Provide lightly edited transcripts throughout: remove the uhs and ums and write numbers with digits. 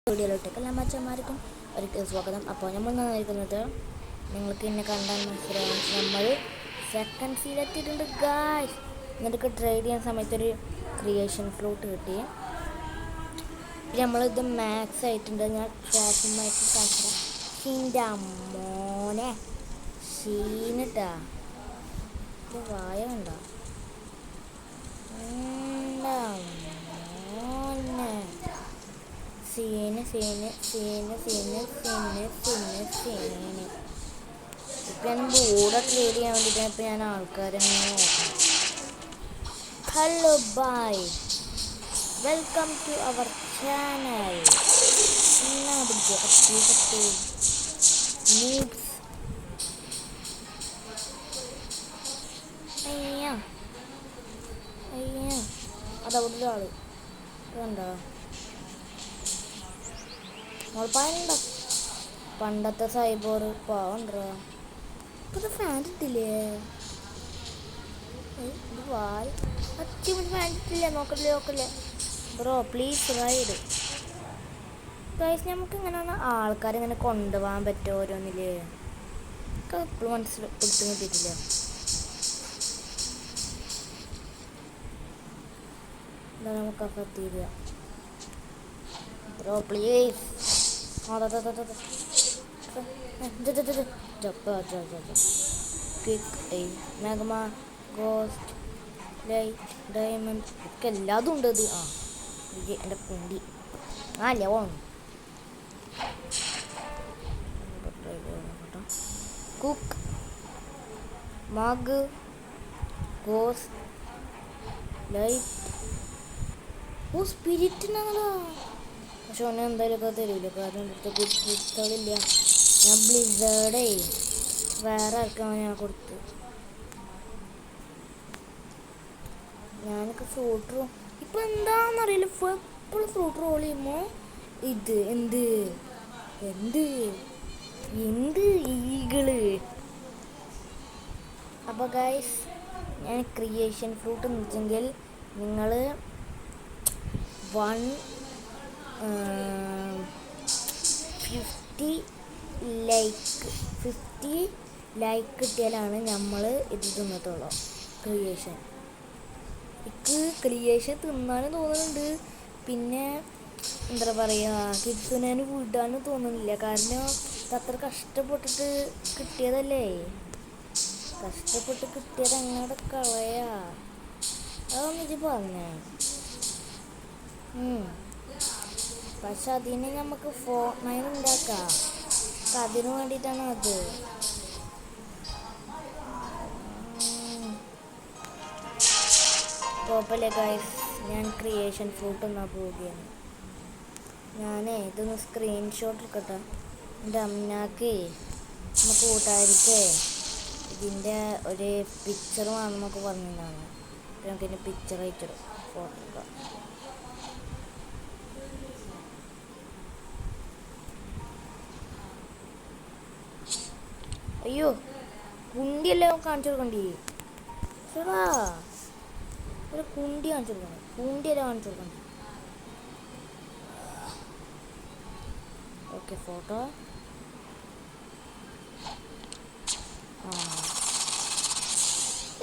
വീഡിയോയിലോട്ടേക്ക് എല്ലാ മച്ചന്മാർക്കും ഒരിക്കൽ സ്വാഗതം. അപ്പോൾ നമ്മൾ നിൽക്കുന്നത് നിങ്ങൾക്ക് എന്നെ കണ്ടാൽ മനസ്സിലാവും, നമ്മൾ സെക്കൻഡ് സീലെത്തിയിട്ടുണ്ട് ഗായ്സ്. എന്നിട്ട് ട്രേഡ് ചെയ്യുന്ന സമയത്തൊരു ക്രിയേഷൻ ഫ്ലൂട്ട് കിട്ടി. പിന്നെ നമ്മളിത് മാക്സ് ആയിട്ടുണ്ട്. ഞാൻ ട്രാക്കുമായിട്ട് കാണിച്ചാൽ ഹിൻ്റെ മോനെ ഷീനിട്ടാ ഇത് വായ കണ്ടോ സീന് ഇപ്പം ഞാൻ ബോർഡ് ക്ലിയർ ചെയ്യാൻ വേണ്ടിയിട്ടാണ് ഇപ്പം ഞാൻ ആൾക്കാരെ നോക്കണം. Hello bye, welcome to our channel. അതവിടെ ആള് കണ്ടോ, പണ്ടത്തെ സൈബോർ പാവണ്ടോ. ഇപ്പൊ ഫാൻ ഇട്ടില്ലേ, ഇത് വാൽ അത്യാവശ്യം ഫാൻ ഇട്ടില്ലേ, നോക്കല്ലേ ബ്രോ പ്ലീസ് റൈഡ് ഗൈസ്. നമുക്ക് ഇങ്ങനെയാണ് ആൾക്കാരിങ്ങനെ കൊണ്ടുപോകാൻ പറ്റുമോ ഓരോന്നില്, എപ്പോഴും മനസ്സിൽ കൊടുത്തു കിട്ടിയിട്ടില്ല. എന്താ നമുക്ക് പറ്റിയില്ല bro please. Magma, ghost, light, diamond ഒക്കെ എല്ലാതും ഉണ്ട്. ഇത് എൻ്റെ കുണ്ടി പോണം. കുക്ക്, മഗ്, ഗോസ്റ്റ്, ലൈറ്റ്, സ്പിരിറ്റിനാണല്ലോ. പക്ഷെ ഒന്നും എന്തായാലും ഒക്കെ തരില്ല, കാരണം ഇവിടുത്തെ പുസ്തകമില്ല. ഞാൻ ബ്ലിസേർഡേ വേറെ ആർക്കാണ് ഞാൻ കൊടുത്ത്. ഞാനൊക്കെ ഫ്രൂട്ട് റോൾ ഇപ്പം എന്താണെന്നറിയില്ല, എപ്പോഴും ഫ്രൂട്ട് റോൾ ചെയ്യുമ്പോൾ ഇത് എന്ത് ഈകള്. അപ്പോൾ ഗൈസ്, ഞാൻ ക്രിയേഷൻ ഫ്രൂട്ട് എന്ന് വെച്ചെങ്കിൽ നിങ്ങൾ 50 ലൈക്ക് കിട്ടിയാലാണ് നമ്മൾ ഇത് തിന്നത്തുള്ളൂ. ക്രിയേഷൻ തിന്നാനും തോന്നുന്നുണ്ട്, പിന്നെ എന്താ പറയുക, കിഡ്സിനെ വിടാനും തോന്നുന്നില്ല. കാരണം അത്ര കഷ്ടപ്പെട്ടിട്ട് കിട്ടിയതല്ലേ, കഷ്ടപ്പെട്ട് കിട്ടിയത് അങ്ങോട്ട് കളയാ. അതൊന്നും ഇത് പറഞ്ഞേ. പക്ഷെ അതിന് നമുക്ക് ഫോർട്ട്നൈറ്റ് ഉണ്ടാക്കാം, അതിനു വേണ്ടിയിട്ടാണ് അത്. കുഴപ്പമില്ല ഗൈസ്, ഞാൻ ക്രിയേഷൻ ഫ്രൂട്ട് എന്നാ പോവുകയാണ്. ഇതൊന്ന് സ്ക്രീൻഷോട്ട് എടുക്കട്ടെ. എൻ്റെ അമ്മക്ക് നമുക്ക് കൂട്ടായിരിക്കേ ഇതിൻ്റെ ഒരു പിക്ചർ വേണമെന്നൊക്കെ പറഞ്ഞതാണ്. നമുക്കിതിൻ്റെ പിക്ചർ അയച്ചിടും, ഫോട്ടോ എടുക്കാം. അയ്യോ, കുണ്ടിയെല്ലാം കാണിച്ചു കൊടുക്കണ്ടേ ചേട്ടാ, ഒരു കുണ്ടി കാണിച്ചു കൊടുക്കണം, കുണ്ടിയെല്ലാം കാണിച്ചു കൊടുക്കണ്ടേ. Okay, photo.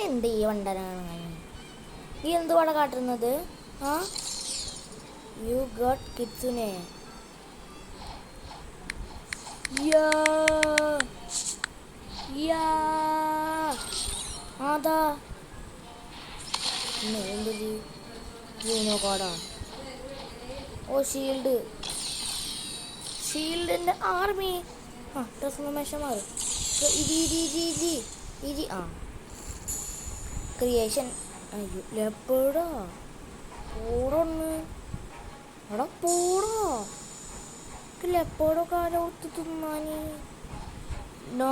എന്ത് ഈ വണ്ടനാണ് ഈ എന്തുവാണ് കാട്ടുന്നത്? You got കിഡ്സിനെ. അതാ എന്തത് ജീനോ കാർഡാ? ഓ ഷീൽഡിൻ്റെ ആർമി. ട്രാൻസ്ഫോർമേഷൻ മാറും. ക്രിയേഷൻ. അയ്യോ ലെപ്പേർഡാ, പോടൊന്ന് എടാ പോടോ. ലെപ്പേർഡൊക്കെ ആരാ ഒത്തു തിന്നാന്? നോ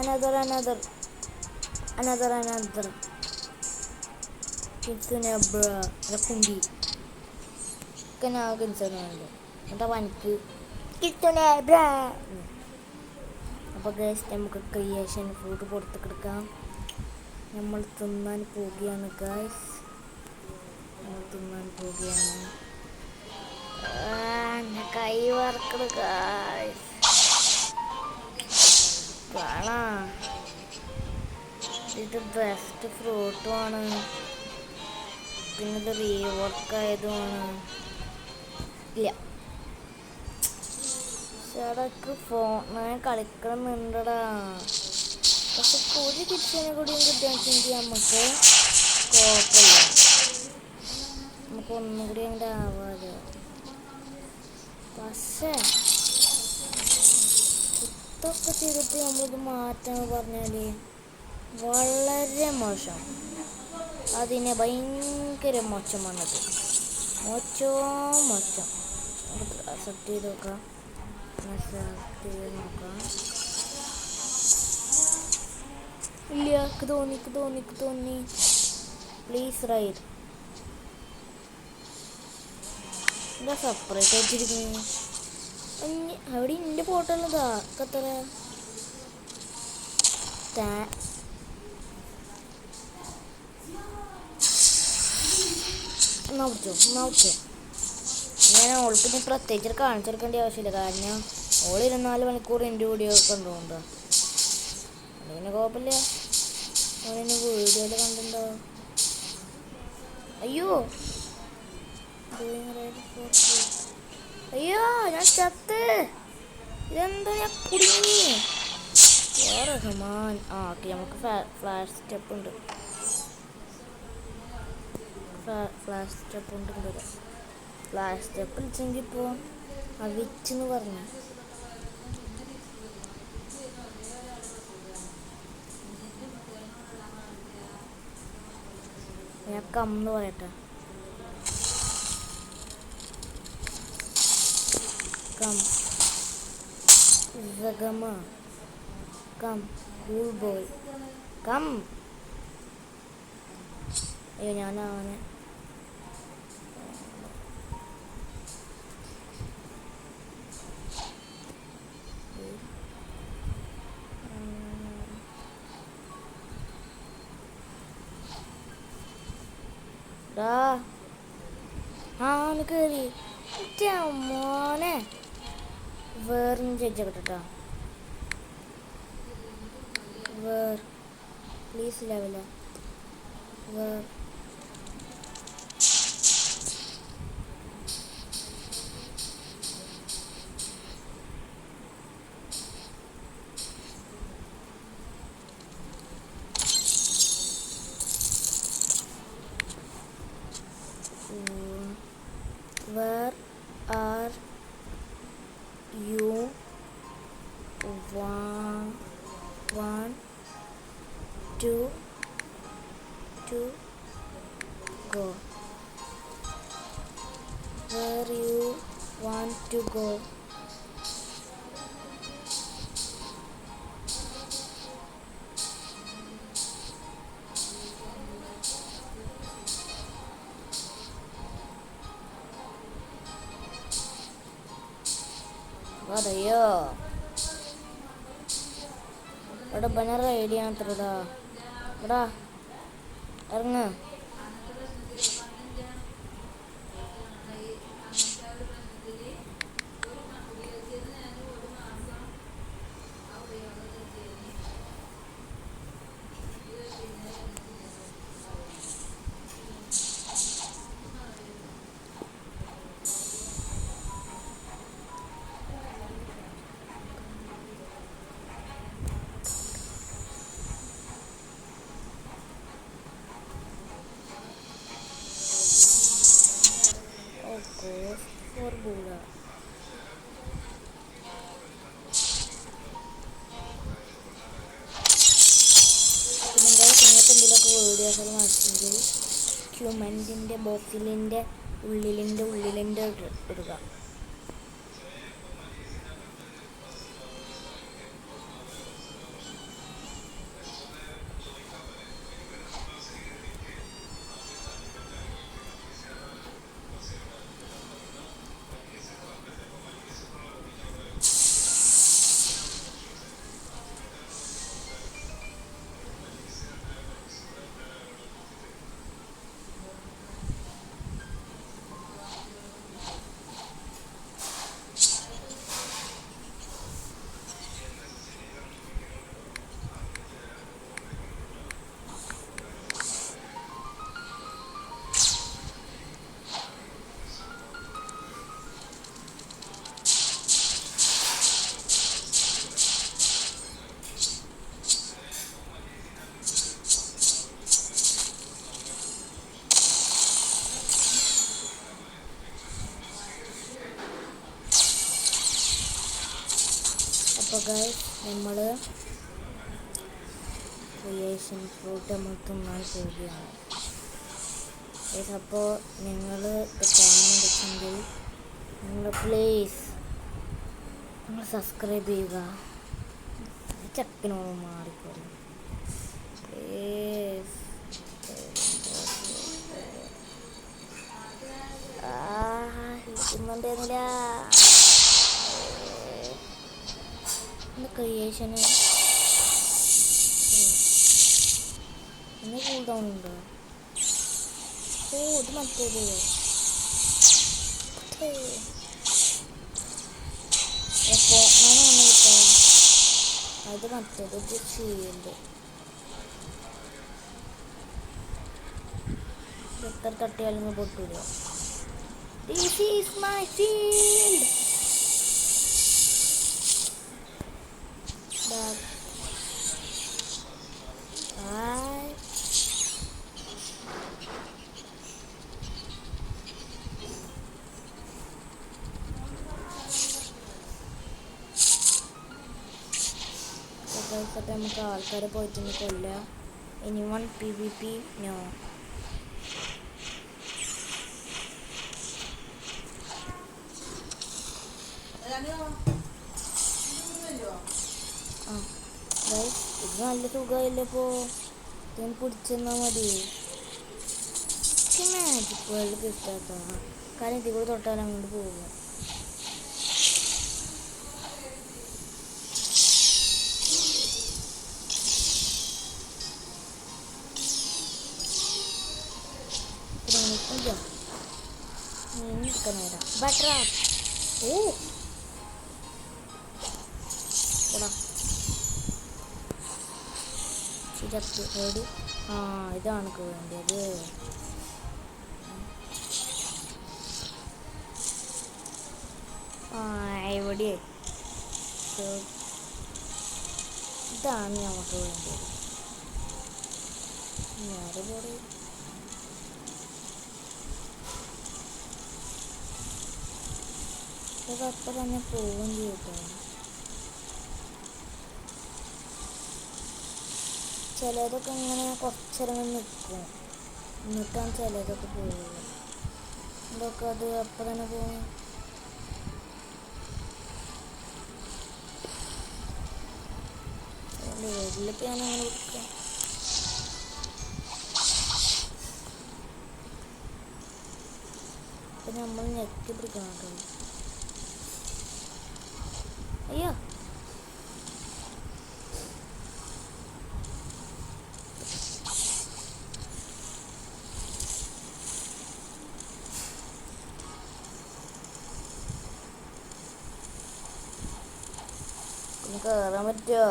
another കിഡ്സിനെ കുണ്ടി കിഡ്സണല്ലോ എന്താ പനിക്ക് കിഡ്സിനെ. അപ്പോൾ ഗൈസ്, നമുക്ക് ക്രിയേഷൻ ഫ്രൂട്ട് പുറത്ത് കിടക്കാം. നമ്മൾ തിന്നാൻ പോവുകയാണ് ഗൈസ്, നമ്മൾ തിന്നാൻ പോവുകയാണ്. കൈ വറക്കണ് ഗായ്സ്. കാണാ ഇത് ബെസ്റ്റ് ഫ്രൂട്ടുമാണ്, പിന്നെ ഇത് റീവർക്കായതുമാണ്. ഇല്ല ചേടക്ക് ഫോൺ കളിക്കണമെന്നുണ്ടടാ. പക്ഷെ ഒരു കിച്ചനെ കൂടിയും കിട്ടുകയാണെങ്കിൽ നമുക്ക് കുഴപ്പമില്ല, നമുക്ക് ഒന്നും കൂടി അങ്ങനെ ആവാതെ. പക്ഷേ ഇതൊക്കെ ചെയ്തിട്ട് നമ്മളിത് മാറ്റാന്ന് പറഞ്ഞാൽ വളരെ മോശം. അതിനെ ഭയങ്കര മോശമാണത്, മോശം. നമുക്ക് അക്സെപ്റ്റ് ചെയ്ത് നോക്കാം, ഇല്ല തോന്നി പ്ലീസ് റൈഡ്. എന്താ സെപ്പറേറ്റ് ആയിട്ടിരിക്കുന്നു? അവിടെ എൻ്റെ ഫോട്ടോ ഉള്ളതാ കത്തറ. നോച്ചോ ഞാൻ ഓൾക്ക് ഇനി പ്രത്യേകിച്ച് കാണിച്ചെടുക്കേണ്ട ആവശ്യമില്ല, കാരണം ഓൾ 24 മണിക്കൂർ എൻ്റെ വീഡിയോ കണ്ടുകൊണ്ടോ. പിന്നെ കുഴപ്പമില്ല, ഓനെന്നെ വീഡിയോയിൽ കണ്ടിട്ടുണ്ടാവും. അയ്യോ ഞാൻ ചത്ത്. ഇതെന്താ ഞാൻ കുടുങ്ങി. റഹ്മാൻ. ഓക്കെ നമുക്ക് ഫ്ലാഷ് സ്റ്റെപ്പ് ഉണ്ട്. ഫ്ലാഷ് സ്റ്റെപ്പ് വിളിച്ചെങ്കിൽ ഇപ്പോൾ വിച്ചെന്ന് പറഞ്ഞു. ഞാൻ കമ്മെന്ന് പറയട്ടെ. Come cool boy come. അയ്യോ ഞാൻ അവനെ കയറി മോനെ വേറെ ചേച്ചാ പ്ലീസ് ലെവല Where are you? Want to go? Where you want to go? അതെയോ ഇവിടെ ബനർ ഐഡിയ അത്രടാ. എടാ ഇറങ്ങ. For Buddha. നിങ്ങൾക്ക് എന്തെങ്കിലുമൊക്കെ വീഡിയോസ് വാങ്ങിച്ചെങ്കിൽ ക്യുമെൻറ്റിൻ്റെ ബോക്സിലിൻ്റെ ഉള്ളിലിൻ്റെ ഇടുക. അപ്പോൾ ഗൈസ് നമ്മൾ ക്രിയേഷൻ ഫ്രൂട്ട് നമ്മൾ തിന്നാൻ പോവുകയാണ് ഗൈസ്. അപ്പോൾ നിങ്ങൾ ഇത് കാണുന്നുണ്ടെങ്കിൽ നിങ്ങൾ പ്ലീസ് നിങ്ങൾ സബ്സ്ക്രൈബ് ചെയ്യുക. ചക്കിനോട് മാറിക്കോളും പ്ലീസ്. ഇരിക്കുന്നുണ്ടെന്നില്ല ക്രിയേഷന് ഇന്ന് കൂൾ ഡൗൺ ഉണ്ടോ? ഓ ഇത് മറ്റേത് എപ്പോൾ ഞാൻ വന്ന് കിട്ടോ? അത് മറ്റേത് ഷീൽഡ് എത്ര തട്ടിയാലും പൊട്ടൂല. This is my field. But അപ്പോൾ നമുക്ക് ആൾക്കാരെ പോയിട്ടൊന്ന് കൊല്ലാം. Anyone PvP no. ഇത് നല്ല സുഖമായില്ലേ? ഇപ്പോൾ ഞാൻ പിടിച്ചെന്നാൽ മതി. മാജിക് വേൾഡ് കിട്ടാത്ത കാരണം ഇതിൽ കൂടെ തൊട്ടാൽ അങ്ങോട്ട് പോകും. ബട്ടർ ഓ റെഡി. ആ ഇതാണ് വേണ്ടത്. ആ എവിടെ ഇതാണ് നമുക്ക് വേണ്ടത്. ഞാനിവിടെ ഇതപ്പം തന്നെ പോവുകയും ചെയ്യട്ടോ. ചിലതൊക്കെ ഇങ്ങനെ കുറച്ചിറങ്ങി നിൽക്കും, എന്നിട്ടാണ് ചിലതൊക്കെ പോകുക. ഇതൊക്കെ അത് അപ്പം തന്നെ പോകും. വീട്ടിലിപ്പോൾ ഞാൻ അങ്ങനെ കൊടുക്കാം. അപ്പം നമ്മൾ ഞെക്കി പിടിക്കണം കേട്ടോ. അയ്യോ കയറാൻ പറ്റുമോ?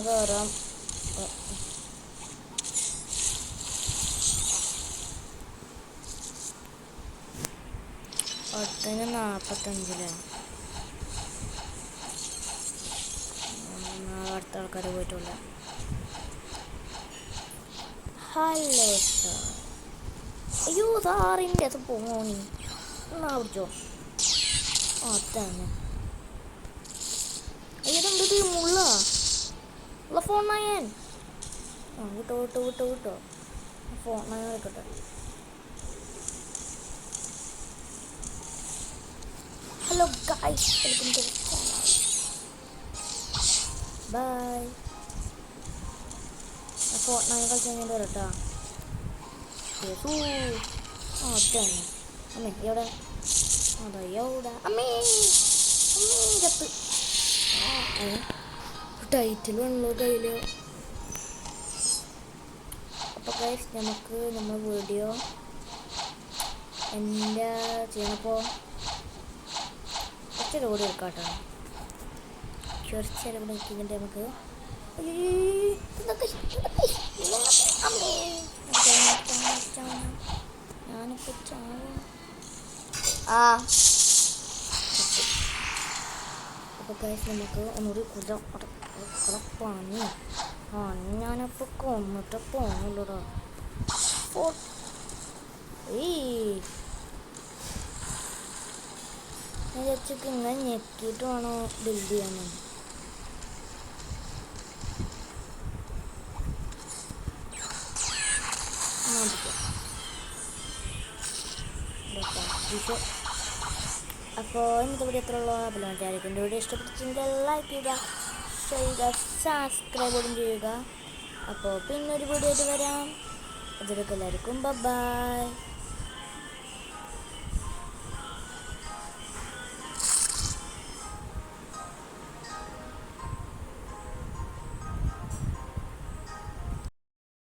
കയറാം. ഒട്ടന് 45. അടുത്ത ആൾക്കാർ പോയിട്ടുള്ള ഹലോ സാർ. അയ്യോ സാറിൻ്റെ അത് പോണി എന്നാ പിടിച്ചോ. അതാണ് അയ്യതെന്തത് മുള്ള ഫോൺ ഞാൻ വിട്ടോ വിട്ടോ വിട്ടോ വിട്ടോ. ഫോൺ ഞാൻ എടുക്കട്ടെ. Hello guys, welcome to channel. Bye. Phone ഞാൻ കളിച്ച് കഴിഞ്ഞിട്ട് വരട്ടാ. അതാണ് അമ്മേ എവിടെ? അതാ എവിടെ അമ്മേ അമ്മേ ചത്ത്. ടൈറ്റിൽ വേണല്ലോ കയ്യിൽ. അപ്പോൾ ഗൈസ് നമുക്ക് നമ്മൾ വീഡിയോ എൻ്റെ ചെയ്യണപ്പോൾ കുറച്ച് റോഡ് എടുക്കാം കേട്ടോ. കുറച്ച് നോക്കിയിട്ട് നമുക്ക് ഞാനിപ്പോൾ ചാവും. അപ്പോൾ ഗൈസ് നമുക്ക് ഒന്നുകൂടി പണി ഞാനപ്പോൾ കൊന്നിട്ട് പോകണുള്ളൂടാ. ഞാൻ വിചാരിച്ചിട്ട് ഇങ്ങനെ ഞെക്കിയിട്ട് വേണോ ബിൽഡ് ചെയ്യാൻ. അപ്പോൾ ഇന്നത്തെ വീഡിയോ എത്രയുള്ളൂ. അപ്പോൾ എൻ്റെ വീഡിയോ ഇഷ്ടപ്പെട്ടിട്ടുണ്ടെങ്കിൽ ലൈക്ക് ചെയ്യുക, ഷെയർ ചെയ്യുക, സബ്സ്ക്രൈബും ചെയ്യുക. അപ്പോൾ പിന്നെ ഒരു വീഡിയോ ആയിട്ട് വരാം. അതിലൊക്കെ എല്ലാവർക്കും ബൈ.